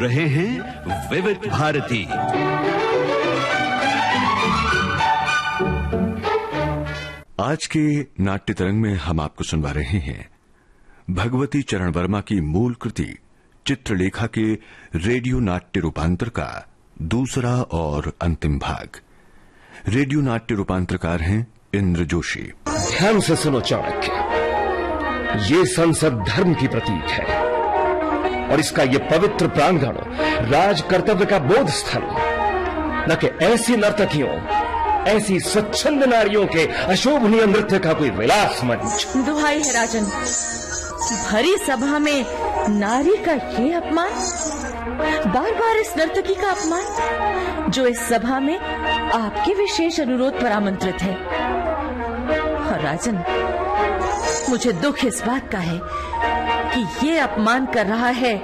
रहे हैं विविध भारती। आज के नाट्य तरंग में हम आपको सुनवा रहे हैं भगवती चरण वर्मा की मूल कृति चित्रलेखा के रेडियो नाट्य रूपांतर का दूसरा और अंतिम भाग। रेडियो नाट्य रूपांतरकार हैं इंद्र जोशी। ध्यान से सुनो चाणक्य, ये संसद धर्म की प्रतीक है और इसका ये पवित्र प्रांगण राज कर्तव्य का बोध स्थल, न कि ऐसी नर्तकियों, ऐसी स्वच्छंद नारियों के अशोभनीय नृत्य का कोई विलास मंच। दुहाई है राजन, भरी सभा में नारी का ये अपमान, बार बार इस नर्तकी का अपमान जो इस सभा में आपके विशेष अनुरोध पर आमंत्रित है। और राजन, मुझे दुख इस बात का है कि ये अपमान कर रहा है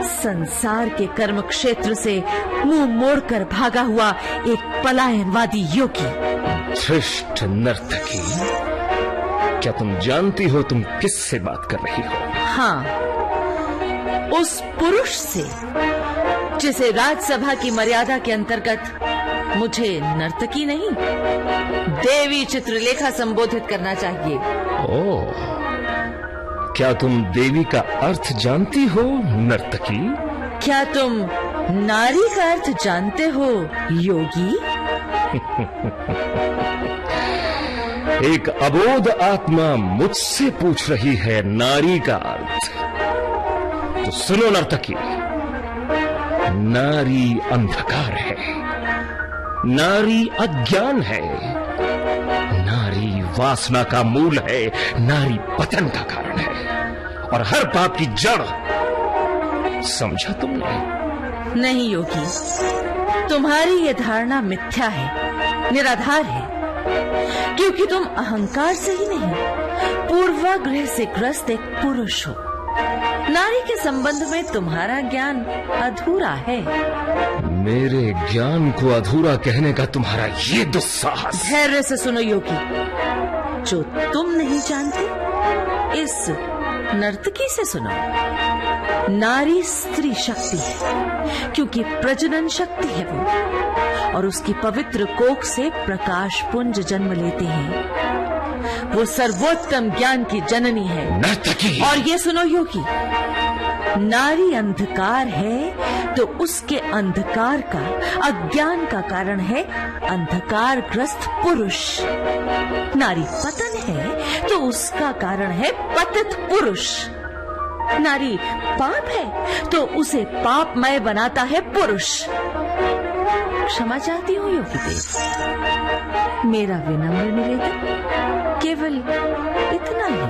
संसार के कर्म क्षेत्र से मुंह मोड़कर भागा हुआ एक पलायनवादी योगी। श्रेष्ठ नर्तकी, क्या तुम जानती हो तुम किससे बात कर रही हो? हाँ, उस पुरुष से जिसे राज्यसभा की मर्यादा के अंतर्गत मुझे नर्तकी नहीं, देवी चित्रलेखा संबोधित करना चाहिए। ओह, क्या तुम देवी का अर्थ जानती हो नर्तकी? क्या तुम नारी का अर्थ जानते हो योगी? एक अबोध आत्मा मुझसे पूछ रही है नारी का अर्थ। तो सुनो नर्तकी, नारी अंधकार है, नारी अज्ञान है, नारी वासना का मूल है, नारी पतन का कारण है और हर पाप की जड़। समझा तुमने? नहीं योगी, तुम्हारी ये धारणा मिथ्या है, निराधार है, क्योंकि तुम अहंकार से ही नहीं, पूर्वाग्रह से ग्रस्त एक पुरुष हो। नारी के संबंध में तुम्हारा ज्ञान अधूरा है। मेरे ज्ञान को अधूरा कहने का तुम्हारा ये दुस्साहस। धैर्य से सुनो योगी, जो तुम नहीं जानते इस नर्तकी से सुनो। नारी स्त्री शक्ति है, क्योंकि प्रजनन शक्ति है वो, और उसकी पवित्र कोख से प्रकाश पुंज जन्म लेते हैं। वो सर्वोत्तम ज्ञान की जननी है नर्तकी। और ये सुनो योगी, नारी अंधकार है तो उसके अंधकार का, अज्ञान का कारण है अंधकारग्रस्त पुरुष। नारी पतन है तो उसका कारण है पतित पुरुष। नारी पाप है तो उसे पापमय बनाता है पुरुष। क्षमा चाहती हूँ योगी देव, मेरा विनम्र निवेदन केवल इतना ही।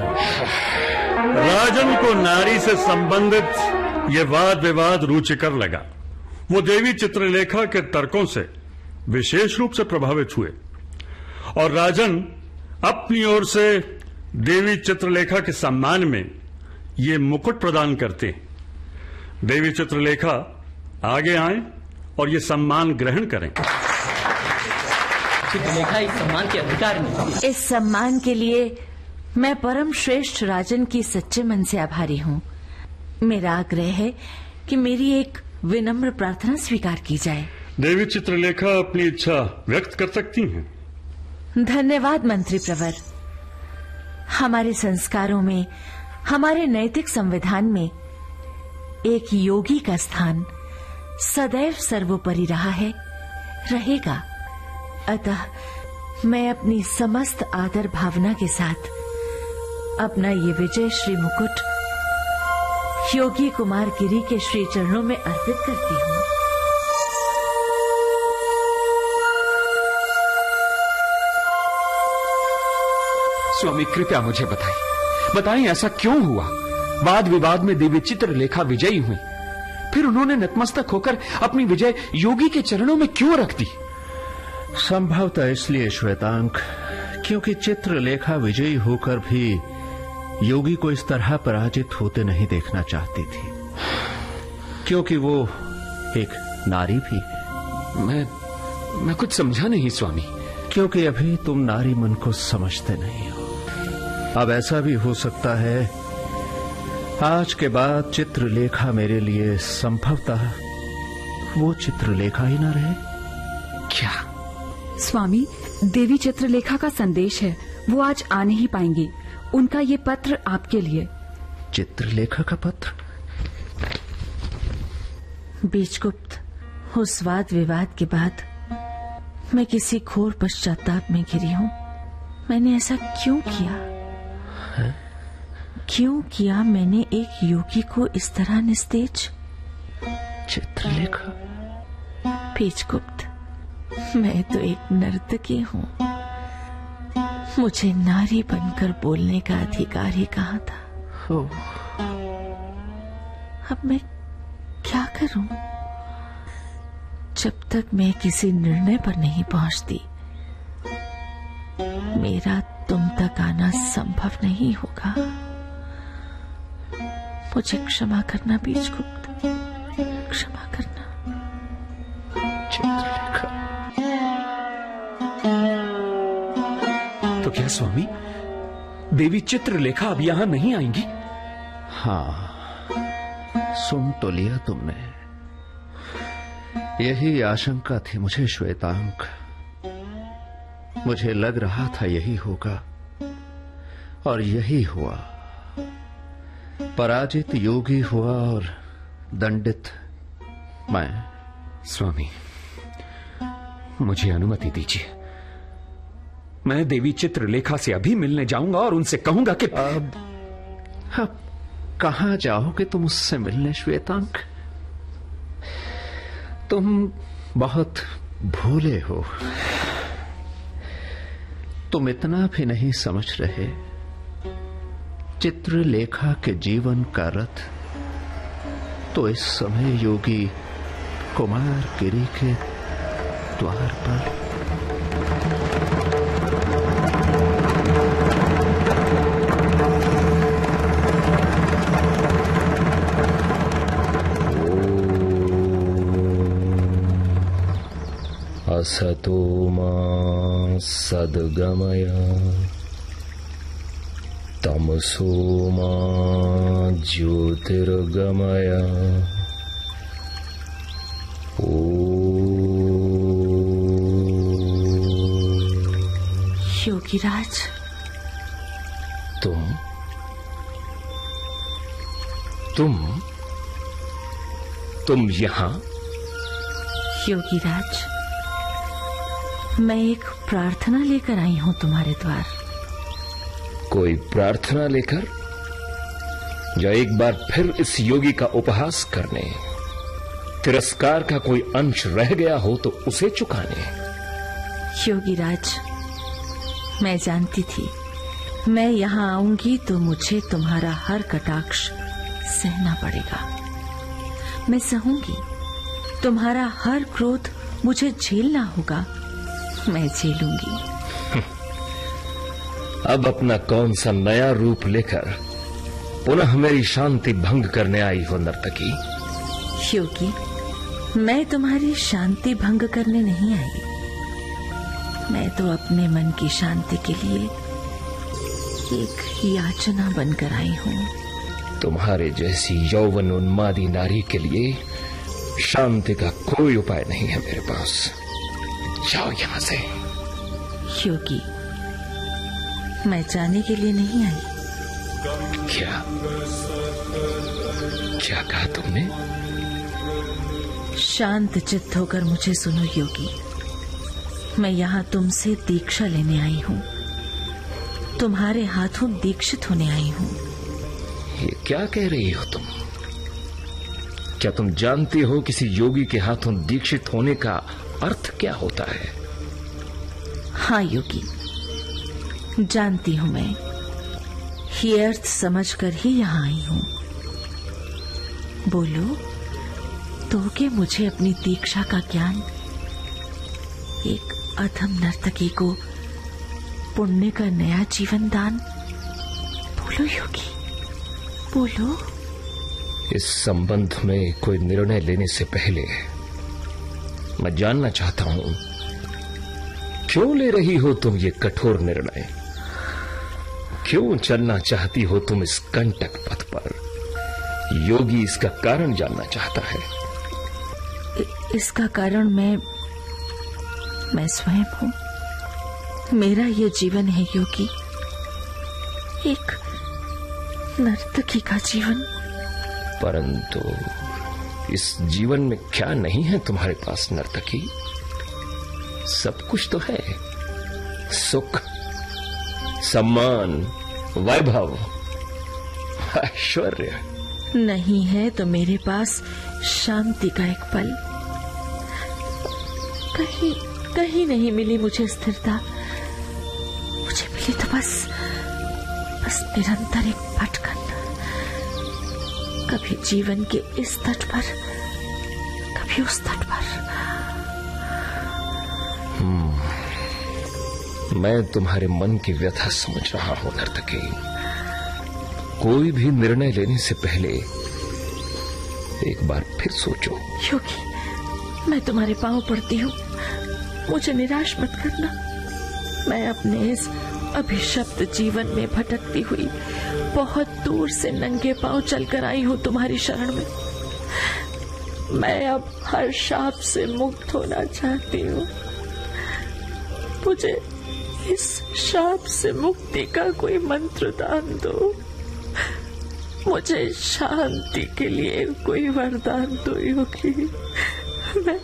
राजन को नारी से संबंधित ये वाद विवाद रुचिकर लगा। वो देवी चित्रलेखा के तर्कों से विशेष रूप से प्रभावित हुए और राजन अपनी ओर से देवी चित्रलेखा के सम्मान में ये मुकुट प्रदान करते हैं। देवी चित्रलेखा आगे आए और ये सम्मान ग्रहण करें। चित्रलेखा इस सम्मान के अधिकार में। इस सम्मान के लिए मैं परम श्रेष्ठ राजन की सच्चे मन से आभारी हूँ। मेरा आग्रह है कि मेरी एक विनम्र प्रार्थना स्वीकार की जाए। देवी चित्रलेखा अपनी इच्छा व्यक्त कर सकती हैं। धन्यवाद मंत्री प्रवर। हमारे संस्कारों में, हमारे नैतिक संविधान में एक योगी का स्थान सदैव सर्वोपरि रहा है, रहेगा। अतः मैं अपनी समस्त आदर भावना के साथ अपना ये विजय श्री मुकुट योगी कुमार गिरी के श्री चरणों में अर्पित करती हूँ। स्वामी कृपया मुझे बताएं ऐसा क्यों हुआ? वाद विवाद में देवी चित्रलेखा विजयी हुई, फिर उन्होंने नतमस्तक होकर अपनी विजय योगी के चरणों में क्यों रख दी? संभवतः इसलिए श्वेतांक, क्योंकि चित्रलेखा विजयी होकर भी योगी को इस तरह पराजित होते नहीं देखना चाहती थी, क्योंकि वो एक नारी भी है। मैं कुछ समझा नहीं स्वामी। क्योंकि अभी तुम नारी मन को समझते नहीं हो। अब ऐसा भी हो सकता है आज के बाद चित्रलेखा मेरे लिए संभवतः वो चित्रलेखा ही न रहे। क्या? स्वामी, देवी चित्रलेखा का संदेश है, वो आज आ नहीं पाएंगी। उनका ये पत्र आपके लिए। चित्रलेखा का पत्र? बीजगुप्त, उस वाद विवाद के बाद मैं किसी घोर पश्चाताप में घिरी हूँ। मैंने ऐसा क्यों किया? क्यों किया मैंने एक योगी को इस तरह निस्तेज? चित्रलेखा? बीजगुप्त, मैं तो एक नर्तकी हूँ। मुझे नारी बनकर बोलने का अधिकार ही कहाँ था। अब मैं क्या करूं? जब तक मैं किसी निर्णय पर नहीं पहुंचती, मेरा तुम तक आना संभव नहीं होगा। मुझे क्षमा करना बीजगुप्त, क्षमा करना। चित्रलेखा। तो क्या स्वामी, देवी चित्रलेखा अब यहां नहीं आएंगी? हाँ, सुन तो लिया तुमने। यही आशंका थी मुझे श्वेतांक। मुझे लग रहा था यही होगा और यही हुआ। पराजित योगी हुआ और दंडित मैं। स्वामी, मुझे अनुमति दीजिए। मैं देवी चित्रलेखा से अभी मिलने जाऊंगा और उनसे कहूंगा कि अब कहां जाओगे तुम उससे मिलने श्वेतांक? तुम बहुत भोले हो। तुम इतना भी नहीं समझ रहे, चित्रलेखा के जीवन का रथ तो इस समय योगी कुमारगिरी के द्वार पर। असतो मा सद्गमय तमसो मा ज्योतिर्गमय। योगीराज, तुम यहां? योगीराज, मैं एक प्रार्थना लेकर आई हूं तुम्हारे द्वार। कोई प्रार्थना लेकर? या एक बार फिर इस योगी का उपहास करने? तिरस्कार का कोई अंश रह गया हो तो उसे चुकाने? योगीराज, मैं जानती थी मैं यहां आऊंगी तो मुझे तुम्हारा हर कटाक्ष सहना पड़ेगा। मैं सहूंगी। तुम्हारा हर क्रोध मुझे झेलना होगा। मैं झेलूंगी। अब अपना कौन सा नया रूप लेकर पुनः मेरी शांति भंग करने आई हो नर्तकी? योगी, मैं तुम्हारी शांति भंग करने नहीं आई। मैं तो अपने मन की शांति के लिए एक याचना बनकर आई हूं। तुम्हारे जैसी यौवन उन्मादी नारी के लिए शांति का कोई उपाय नहीं है मेरे पास। जाओ यहां से। योगी, मैं जाने के लिए नहीं आई। क्या कहा तुमने? शांत चित्त होकर मुझे सुनो योगी। मैं यहां तुमसे दीक्षा लेने आई हूं। तुम्हारे हाथों दीक्षित होने आई हूं। ये क्या कह रही हो तुम? क्या तुम जानती हो किसी योगी के हाथों दीक्षित होने का अर्थ क्या होता है? हाँ योगी, जानती हूं मैं। ये अर्थ समझकर ही यहां आई हूं। बोलो तो कि मुझे अपनी दीक्षा का ज्ञान, एक अधम नर्तकी को पुण्य का नया जीवन दान। बोलो योगी, बोलो। इस संबंध में कोई निर्णय लेने से पहले मैं जानना चाहता हूं, क्यों ले रही हो तुम ये कठोर निर्णय? क्यों चलना चाहती हो तुम इस कंटक पथ पर? योगी इसका कारण जानना चाहता है। इसका कारण मैं स्वयं हूं। मेरा ये जीवन है योगी, एक नर्तकी का जीवन। परंतु इस जीवन में क्या नहीं है तुम्हारे पास नर्तकी? सब कुछ तो है, सुख, सम्मान, वैभव, ऐश्वर्य। नहीं है तो मेरे पास शांति का एक पल। कहीं नहीं मिली मुझे स्थिरता, मुझे मिली तो बस निरंतर एक भटकन। कभी जीवन के इस तट पर, कभी उस तट पर। मैं तुम्हारे मन की व्यथा समझ रहा हूं नर्तकी। कोई भी निर्णय लेने से पहले एक बार फिर सोचो। योगी, मैं तुम्हारे पांव पड़ती हूँ, मुझे निराश मत करना। मैं अपने इस अभिशप्त जीवन में भटकती हुई बहुत दूर से नंगे पांव चलकर आई हूँ तुम्हारी शरण में। मैं अब हर शाप से मुक्त होना चाहती हूँ। मुझे इस शाप से मुक्ति का कोई मंत्र दान दो। मुझे शांति के लिए कोई वरदान दो योगी। मैं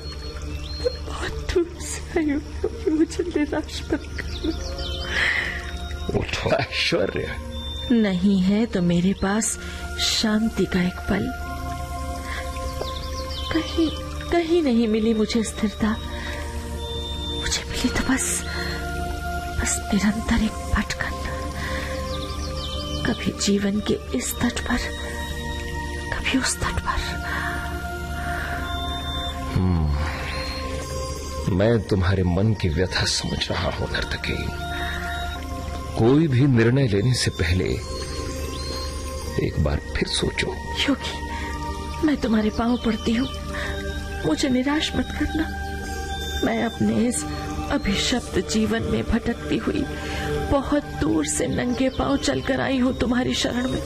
बहुत दूर से आई हूँ, मुझे निराश मत करना। उठो ऐश्वर्य। नहीं है तो मेरे पास शांति का एक पल। कहीं नहीं मिली मुझे स्थिरता, मुझे मिली तो बस निरंतर एक भटकन। कभी जीवन के इस तट पर, कभी उस तट पर। मैं तुम्हारे मन की व्यथा समझ रहा हूं नर्तकी। कोई भी निर्णय लेने से पहले एक बार फिर सोचो। योगी, मैं तुम्हारे पांव पड़ती हूँ, मुझे निराश मत करना। मैं अपने इस अभिशप्त जीवन में भटकती हुई बहुत दूर से नंगे पांव चलकर आई हूँ तुम्हारी शरण में।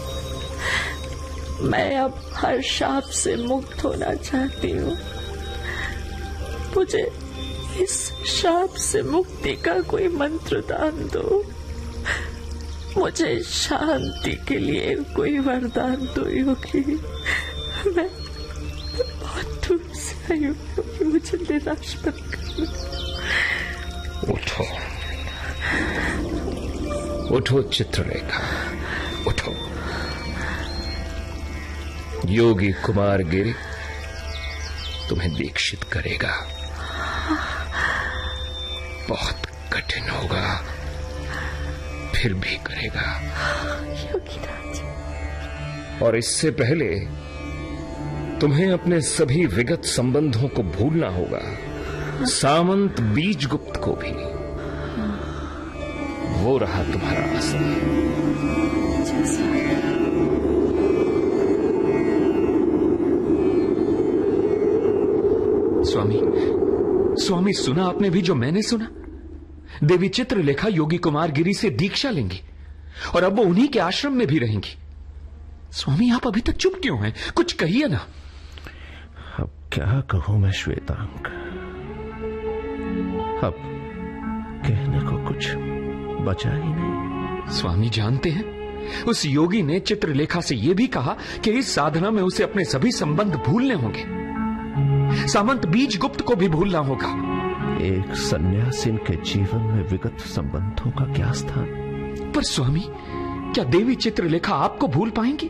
मैं अब हर शाप से मुक्त होना चाहती हूँ। मुझे इस शाप से मुक्ति का कोई मंत्र दान दो। मुझे शांति के लिए कोई वरदान दो योगी। मैं बहुत दूर से आई हूँ, मुझे निराश मत करना। उठो, उठो चित्रलेखा, उठो। योगी कुमार गिरी तुम्हें दीक्षित करेगा। बहुत कठिन होगा, फिर भी करेगा। और इससे पहले तुम्हें अपने सभी विगत संबंधों को भूलना होगा, सामंत बीजगुप्त को भी। वो रहा तुम्हारा आसन। स्वामी, सुना आपने भी जो मैंने सुना? देवी चित्रलेखा योगी कुमार गिरी से दीक्षा लेंगी और अब वो उन्हीं के आश्रम में भी रहेंगी। स्वामी, आप अभी तक चुप क्यों हैं? कुछ कहिए ना। अब क्या कहूं मैं श्वेतांग, अब कहने को कुछ बचा ही नहीं। स्वामी जानते हैं, उस योगी ने चित्रलेखा से यह भी कहा कि इस साधना में उसे अपने सभी संबंध भूलने होंगे, सामंत बीजगुप्त को भी भूलना होगा। एक सन्यासिन के जीवन में विगत संबंधों का क्या स्थान? पर स्वामी, क्या देवी चित्रलेखा आपको भूल पाएंगी?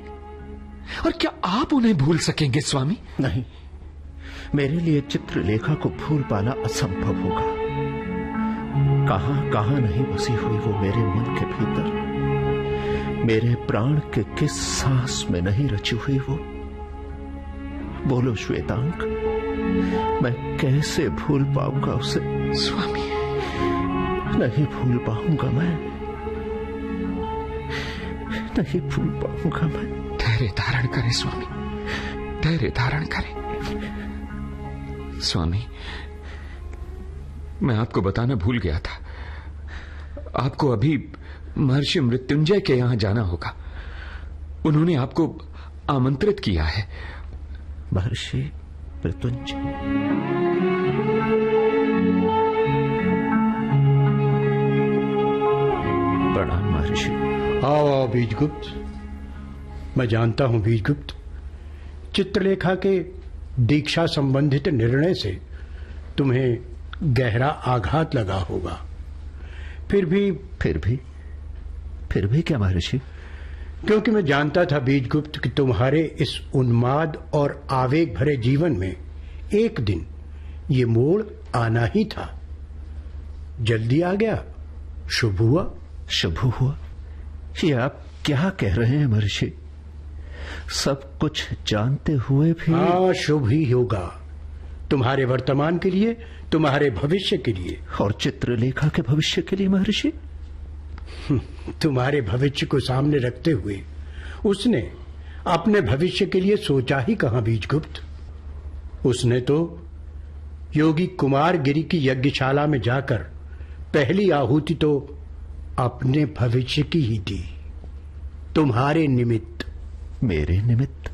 और क्या आप उन्हें भूल सकेंगे स्वामी? नहीं, मेरे लिए चित्रलेखा को भूल पाना असंभव होगा। कहां नहीं बसी हुई वो मेरे मन के भीतर, मेरे प्राण के किस सांस में नहीं रची हुई वो। बोलो श्वेतांग, मैं कैसे भूल पाऊंगा उसे? स्वामी, नहीं भूल पाऊंगा मैं, नहीं भूल पाऊंगा मैं। धैर्य धारण करें स्वामी, धैर्य धारण करें। स्वामी, मैं आपको बताना भूल गया था, आपको अभी महर्षि मृत्युंजय के यहां जाना होगा। उन्होंने आपको आमंत्रित किया है। महर्षि मृत्युंजय, प्रणाम महर्षि। आओ बीजगुप्त। मैं जानता हूं बीजगुप्त, चित्रलेखा के दीक्षा संबंधित निर्णय से तुम्हें गहरा आघात लगा होगा। फिर भी क्या महर्षि? क्योंकि मैं जानता था बीजगुप्त कि तुम्हारे इस उन्माद और आवेग भरे जीवन में एक दिन ये मोड़ आना ही था। जल्दी आ गया। शुभ हुआ। शुभ हुआ? ये आप क्या कह रहे हैं महर्षि? सब कुछ जानते हुए भी? हाँ, शुभ ही होगा, तुम्हारे वर्तमान के लिए, तुम्हारे भविष्य के लिए। और चित्रलेखा के भविष्य के लिए महर्षि? तुम्हारे भविष्य को सामने रखते हुए उसने अपने भविष्य के लिए सोचा ही कहां बीजगुप्त। उसने तो योगी कुमार गिरी की यज्ञशाला में जाकर पहली आहुति तो अपने भविष्य की ही दी, तुम्हारे निमित्त। मेरे निमित्त?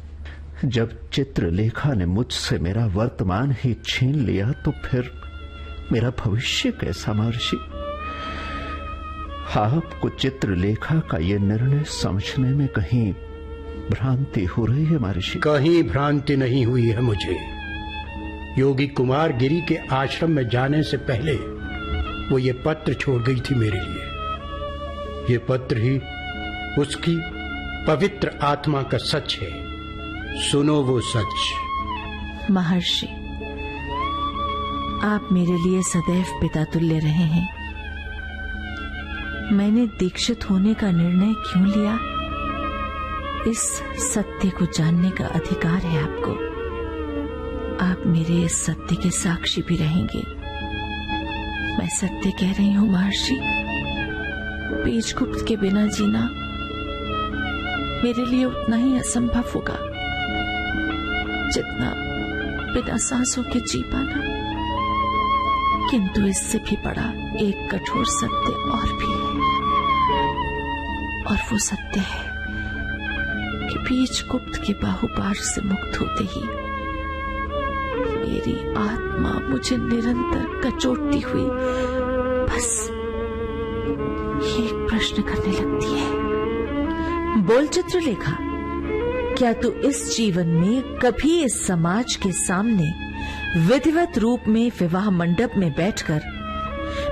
जब चित्रलेखा ने मुझसे मेरा वर्तमान ही छीन लिया तो फिर मेरा भविष्य कैसा महर्षि? आपको चित्रलेखा का यह निर्णय समझने में कहीं भ्रांति हो रही है महर्षि? कहीं भ्रांति नहीं हुई है मुझे। योगी कुमार गिरी के आश्रम में जाने से पहले वो ये पत्र छोड़ गई थी मेरे लिए। ये पत्र ही उसकी पवित्र आत्मा का सच है। सुनो वो सच। महर्षि, आप मेरे लिए सदैव पिता तुल्य रहे हैं। मैंने दीक्षित होने का निर्णय क्यों लिया, इस सत्य को जानने का अधिकार है आपको। आप मेरे इस सत्य के साक्षी भी रहेंगे। मैं सत्य कह रही हूं महर्षि। बीजगुप्त के बिना जीना मेरे लिए उतना ही असंभव होगा जितना बिना सांसों के जी पाना। किंतु इससे भी बड़ा एक कठोर सत्य और भी है, और वो सत्य है कि बीजगुप्त के बाहुपार से मुक्त होते ही मेरी आत्मा मुझे निरंतर कचोटती हुई बस ये एक प्रश्न करने लगती है। बोल चित्रलेखा, क्या तू इस जीवन में कभी इस समाज के सामने विधिवत रूप में विवाह मंडप में बैठकर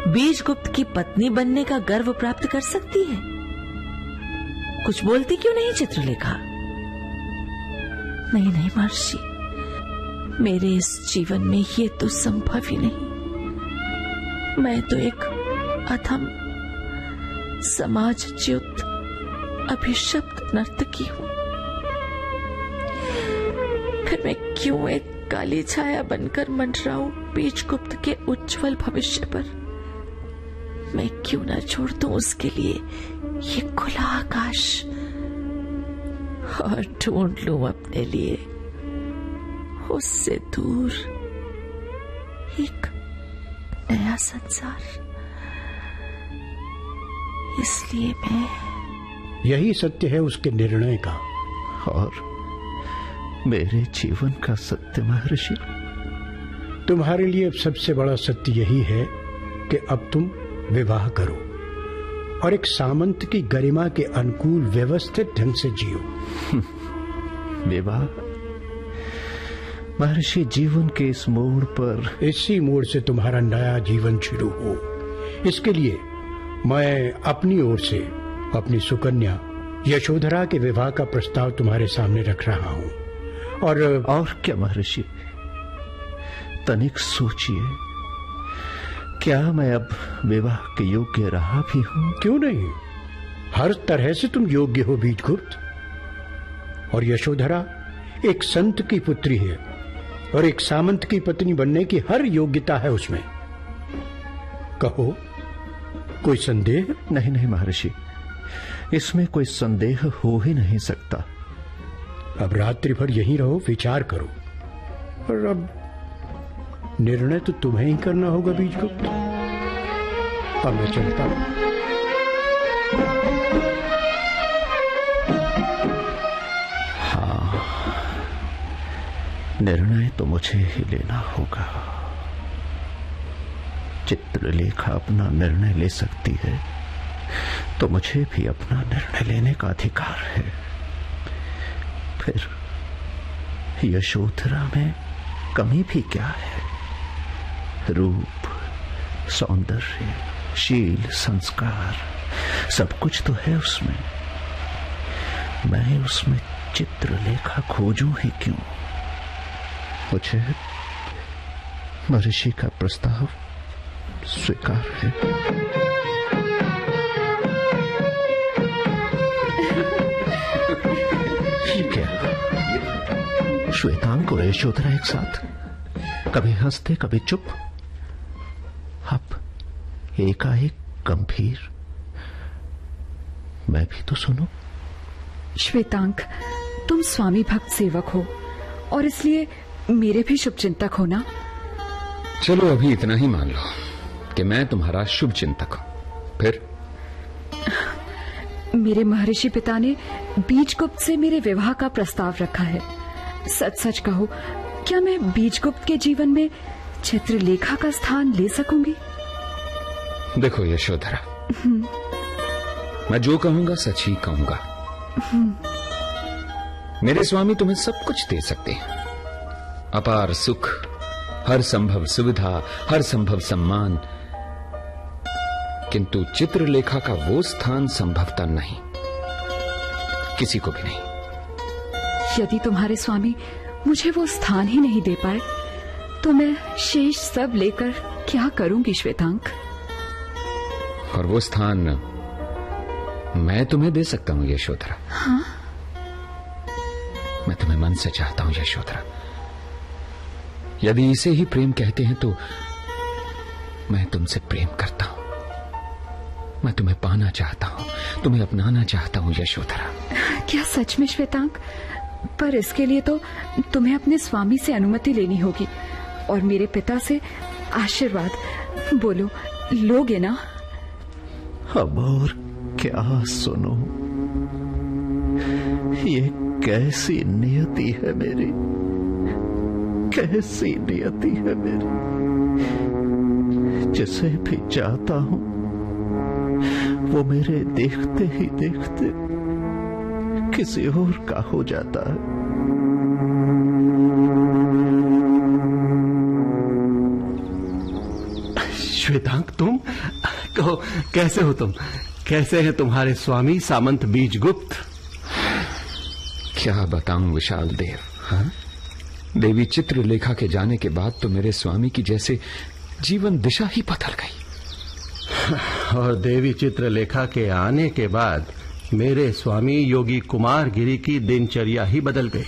बीजगुप्त की पत्नी बनने का गर्व प्राप्त कर सकती है? कुछ बोलती क्यों नहीं चित्रलेखा? नहीं नहीं महर्षि, मेरे इस जीवन में ये तो संभव ही नहीं। मैं तो एक अधम समाजच्युत अभिशप्त नर्तकी हूं। फिर मैं क्यों एक काली छाया बनकर मंडराऊं बीजगुप्त के उज्जवल भविष्य पर? मैं क्यों न छोड़ दूं उसके लिए ये खुला आकाश और ढूंढ लूं अपने लिए उससे दूर एक नया संसार। इसलिए मैं यही सत्य है उसके निर्णय का और मेरे जीवन का सत्य महर्षि। तुम्हारे लिए सबसे बड़ा सत्य यही है कि अब तुम विवाह करो और एक सामंत की गरिमा के अनुकूल व्यवस्थित ढंग से जियो। विवाह महर्षि, जीवन के इस मोड़ पर, इसी मोड़ से तुम्हारा नया जीवन शुरू हो, इसके लिए मैं अपनी ओर से अपनी सुकन्या यशोधरा के विवाह का प्रस्ताव तुम्हारे सामने रख रहा हूं। और क्या महर्षि, तनिक सोचिए, क्या मैं अब विवाह के योग्य रहा भी हूं? क्यों नहीं, हर तरह से तुम योग्य हो बीजगुप्त। और यशोधरा एक संत की पुत्री है और एक सामंत की पत्नी बनने की हर योग्यता है उसमें। कहो, कोई संदेह? नहीं नहीं महर्षि, इसमें कोई संदेह हो ही नहीं सकता। अब रात्रि भर यहीं रहो, विचार करो, और अब निर्णय तो तुम्हें ही करना होगा बीजगुप्त। अब मैं चलता हूं। हाँ, निर्णय तो मुझे ही लेना होगा। चित्रलेखा अपना निर्णय ले सकती है तो मुझे भी अपना निर्णय लेने का अधिकार है। फिर यशोधरा में कमी भी क्या है? रूप, सौंदर्य, शील, संस्कार सब कुछ तो है उसमें। मैं उसमें चित्रलेखा खोजूं ही क्यों? मुझे महर्षि का प्रस्ताव स्वीकार है। क्या श्वेतांग और यशोधरा एक साथ, कभी हंसते कभी चुप, अब एकाएक गंभीर। मैं भी तो सुनूं। श्वेतांक, तुम स्वामी भक्त सेवक हो और इसलिए मेरे भी शुभ चिंतक हो ना। चलो अभी इतना ही मान लो कि मैं तुम्हारा शुभ चिंतक हूं। फिर मेरे महर्षि पिता ने बीजगुप्त से मेरे विवाह का प्रस्ताव रखा है। सच सच कहो, क्या मैं बीजगुप्त के जीवन में चित्रलेखा का स्थान ले सकूंगी? देखो यशोधरा, मैं जो कहूंगा सच ही कहूंगा। मेरे स्वामी तुम्हें सब कुछ दे सकते हैं, अपार सुख, हर संभव सुविधा, हर संभव सम्मान, किंतु चित्रलेखा का वो स्थान संभवतः नहीं, किसी को भी नहीं। यदि तुम्हारे स्वामी मुझे वो स्थान ही नहीं दे पाए तो मैं शेष सब लेकर क्या करूंगी श्वेतांक? और वो स्थान मैं तुम्हें दे सकता हूं यशोधरा। हाँ? मैं तुम्हें मन से चाहता हूं यशोधरा। यदि इसे ही प्रेम कहते हैं तो मैं तुमसे प्रेम करता हूं। मैं तुम्हें पाना चाहता हूं, तुम्हें अपनाना चाहता हूं यशोधरा। क्या सच में श्वेतांक? पर इसके लिए तो तुम्हें अपने स्वामी से अनुमति लेनी होगी और मेरे पिता से आशीर्वाद। बोलो, लोगे ना? अब और क्या सुनो? ये कैसी नियति है मेरी, कैसी नियति है मेरी। जिसे भी चाहता हूं वो मेरे देखते ही देखते किसी और का हो जाता है। श्वेतांक, तुम कहो, कैसे हो तुम? कैसे हैं तुम्हारे स्वामी सामंत बीजगुप्त? क्या बताऊं विशाल देव। हाँ? देवी चित्रलेखा के जाने के बाद तो मेरे स्वामी की जैसे जीवन दिशा ही बदल गई। और देवी चित्रलेखा के आने के बाद मेरे स्वामी योगी कुमार गिरी की दिनचर्या ही बदल गई।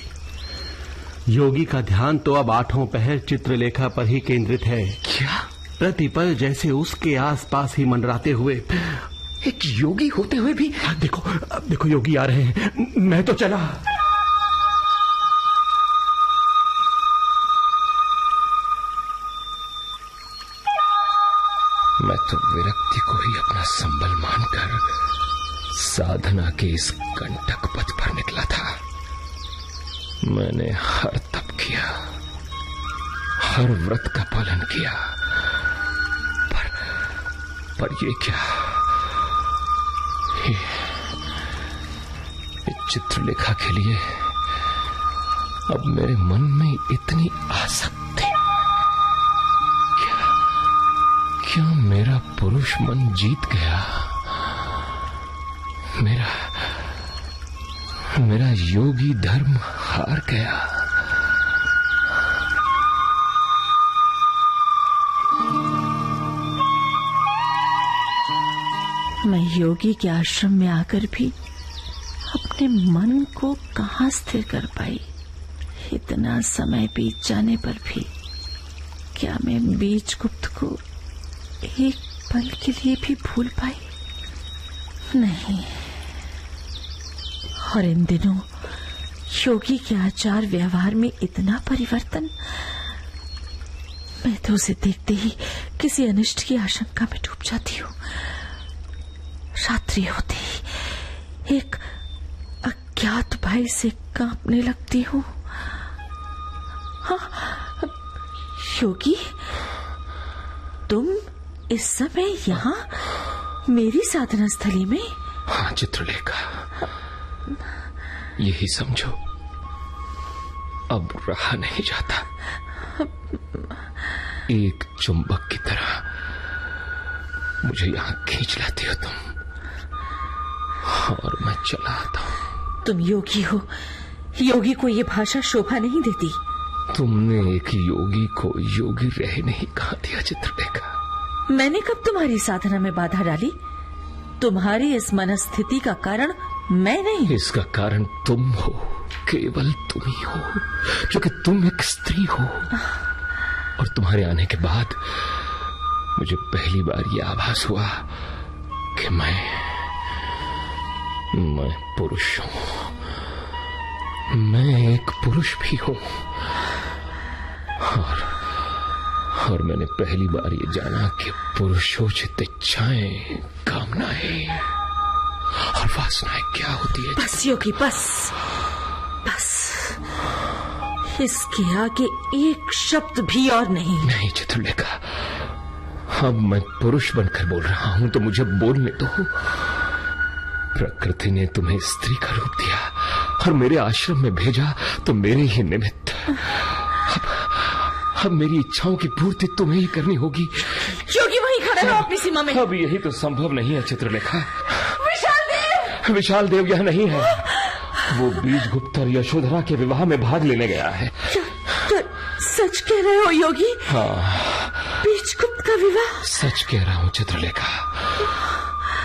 योगी का ध्यान तो अब आठों पहर चित्रलेखा पर ही केंद्रित है। क्या? प्रतिपल जैसे उसके आसपास ही मंडराते हुए। एक योगी होते हुए भी? देखो योगी आ रहे हैं। मैं तो चला। मैं तो विरक्ति को ही अपना संबल मानकर साधना के इस कंटक पथ पर निकला था। मैंने हर तप किया, हर व्रत का पालन किया, पर ये क्या? ये चित्रलेखा के लिए अब मेरे मन में इतनी आसक्ति। क्या मेरा पुरुष मन जीत गया? मेरा योगी धर्म हार गया? मैं योगी के आश्रम में आकर भी अपने मन को कहाँ स्थिर कर पाई। इतना समय बीत जाने पर भी क्या मैं बीजगुप्त को एक पल के लिए भी भूल पाई? नहीं। और इन दिनों योगी के आचार व्यवहार में इतना परिवर्तन, मैं तो उसे देखते ही किसी अनिष्ट की आशंका में डूब जाती हूँ। रात्रि होते ही एक अज्ञात भय से कांपने लगती हूँ। योगी, तुम इस समय यहाँ मेरी साधना स्थली में? हाँ चित्रलेखा, यही समझो, अब रहा नहीं जाता। एक चुंबक की तरह मुझे यहां खींच लाती हो तुम, और मैं चला आता हूं। तुम योगी हो, योगी को ये भाषा शोभा नहीं देती। तुमने एक योगी को योगी रह नहीं कहा दिया चित्रलेखा। मैंने कब तुम्हारी साधना में बाधा डाली? तुम्हारी इस मनस्थिति का कारण मैं नहीं। इसका कारण तुम हो, केवल तुम ही हो, क्योंकि तुम एक स्त्री हो। और तुम्हारे आने के बाद मुझे पहली बार यह आभास हुआ कि मैं पुरुष हूं। मैं एक पुरुष भी हूं। और मैंने पहली बार ये जाना कि पुरुषोचित इच्छाएं, कामनाएं और वासनाएं क्या होती है। बस योगी, बस बस, इसके आगे एक शब्द भी और नहीं। नहीं चित्रलेखा, अब मैं पुरुष बनकर बोल रहा हूं तो मुझे बोलने दो। प्रकृति ने तुम्हें स्त्री का रूप दिया और मेरे आश्रम में भेजा तो मेरे ही निमित्त। अब मेरी इच्छाओं की पूर्ति तुम्हें ही करनी होगी। योगी वहीं खड़े हो अपनी सीमा में। अब यही तो संभव नहीं है चित्रलेखा। विशाल देव! विशाल देव यह नहीं है। वो बीजगुप्त और यशोधरा के विवाह में भाग लेने गया है। तो सच कह रहे हो योगी? हाँ, बीजगुप्त का विवाह? सच कह रहा हूं चित्रलेखा।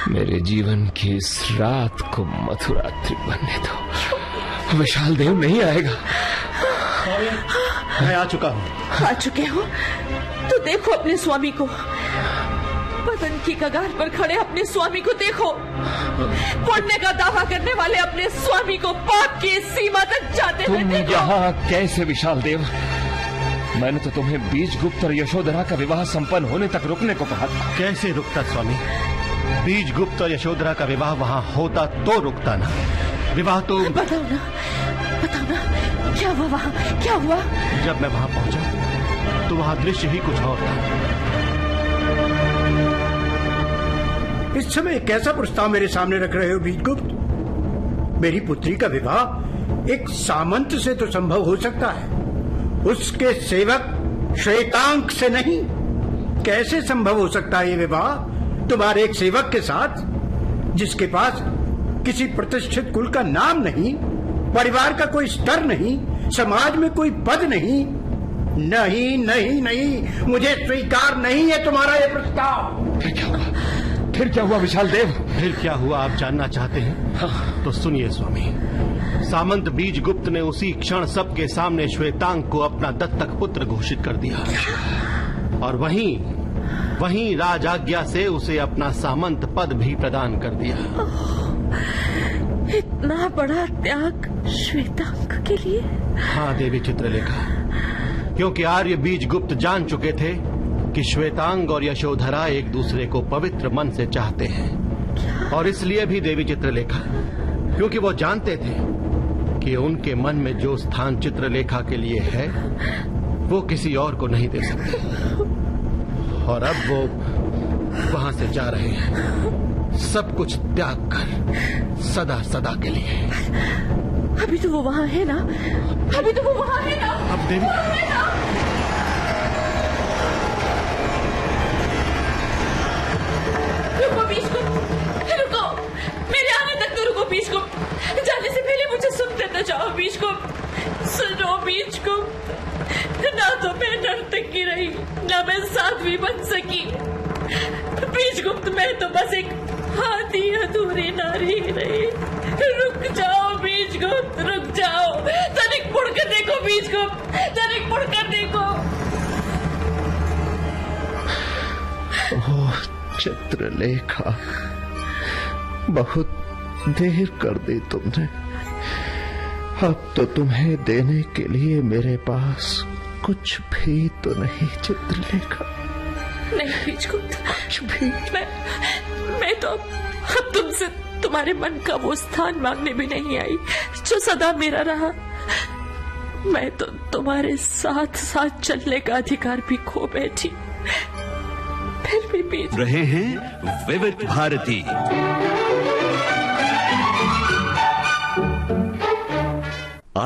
मेरे जीवन की इस रात को मथुरात्रि बनने दो। विशाल देव नहीं आएगा। मैं आ चुका हूँ। आ चुके हो तो देखो अपने स्वामी को। पतन की कगार पर खड़े अपने स्वामी को देखो। पुण्य का दावा करने वाले अपने स्वामी को पाप की सीमा तक जाते हुए देखो। तुम यहाँ कैसे विशाल देव? मैंने तो तुम्हें बीजगुप्त और यशोधरा का विवाह संपन्न होने तक रुकने को कहा था। कैसे रुकता स्वामी? बीजगुप्त और यशोधरा का विवाह वहाँ होता तो रुकता ना। विवाह तो बताओ ना, क्या हुआ वहाँ? क्या हुआ? जब मैं वहाँ पहुँचा तो वहाँ दृश्य ही कुछ और था। इस समय कैसा प्रस्ताव मेरे सामने रख रहे हो बीजगुप्त? मेरी पुत्री का विवाह एक सामंत से तो संभव हो सकता है, उसके सेवक श्वेतांक से नहीं। कैसे संभव हो सकता है ये विवाह तुम्हारे एक सेवक के साथ, जिसके पास किसी प्रतिष्ठित कुल का नाम नहीं, परिवार का कोई स्तर नहीं, समाज में कोई पद नहीं? नहीं नहीं नहीं, मुझे स्वीकार नहीं है तुम्हारा ये प्रस्ताव। फिर क्या हुआ विशाल देव? फिर क्या हुआ आप जानना चाहते हैं? हाँ। तो सुनिए स्वामी, सामंत बीजगुप्त ने उसी क्षण सबके सामने श्वेतांक को अपना दत्तक पुत्र घोषित कर दिया और वहीं राज आज्ञा से उसे अपना सामंत पद भी प्रदान कर दिया। इतना बड़ा त्याग श्वेतांक के लिए? हाँ देवी चित्रलेखा, क्योंकि आर्य बीजगुप्त जान चुके थे कि श्वेतांग और यशोधरा एक दूसरे को पवित्र मन से चाहते हैं। और इसलिए भी देवी चित्रलेखा, क्योंकि वो जानते थे कि उनके मन में जो स्थान चित्रलेखा के लिए है वो किसी और को नहीं दे सकते। और अब वो वहां से जा रहे हैं, सब कुछ त्याग कर, सदा सदा के लिए। अभी तो वो वहां है ना? अभी तो वो वहां है ना? अब देवी रुको बीजगुप्त, रुको, मेरे आने तक तो रुको बीजगुप्त। जाने से पहले मुझे सुनते तो जाओ बीजगुप्त। सुनो बीजगुप्त, ना तो मैं नर्तकी रही, ना मैं साध्वी बन सकी। बीजगुप्त, मैं तो बस एक आधी अधूरी नारी रही। रुक जाओ बीजगुप्त, रुक जाओ। तनिक मुड़कर देखो बीजगुप्त, तनिक मुड़कर देखो। ओह चित्रलेखा, बहुत देर कर दी तुमने। अब तो तुम्हें देने के लिए मेरे पास कुछ भी तो नहीं चित्रलेखा। नहीं बीजगुप्त, कुछ भी। मैं तो अब तुमसे तुम्हारे मन का वो स्थान मांगने भी नहीं आई जो सदा मेरा रहा। मैं तो तुम्हारे साथ साथ चलने का अधिकार भी खो बैठी, फिर भी बीच रहे हैं विविध भारती।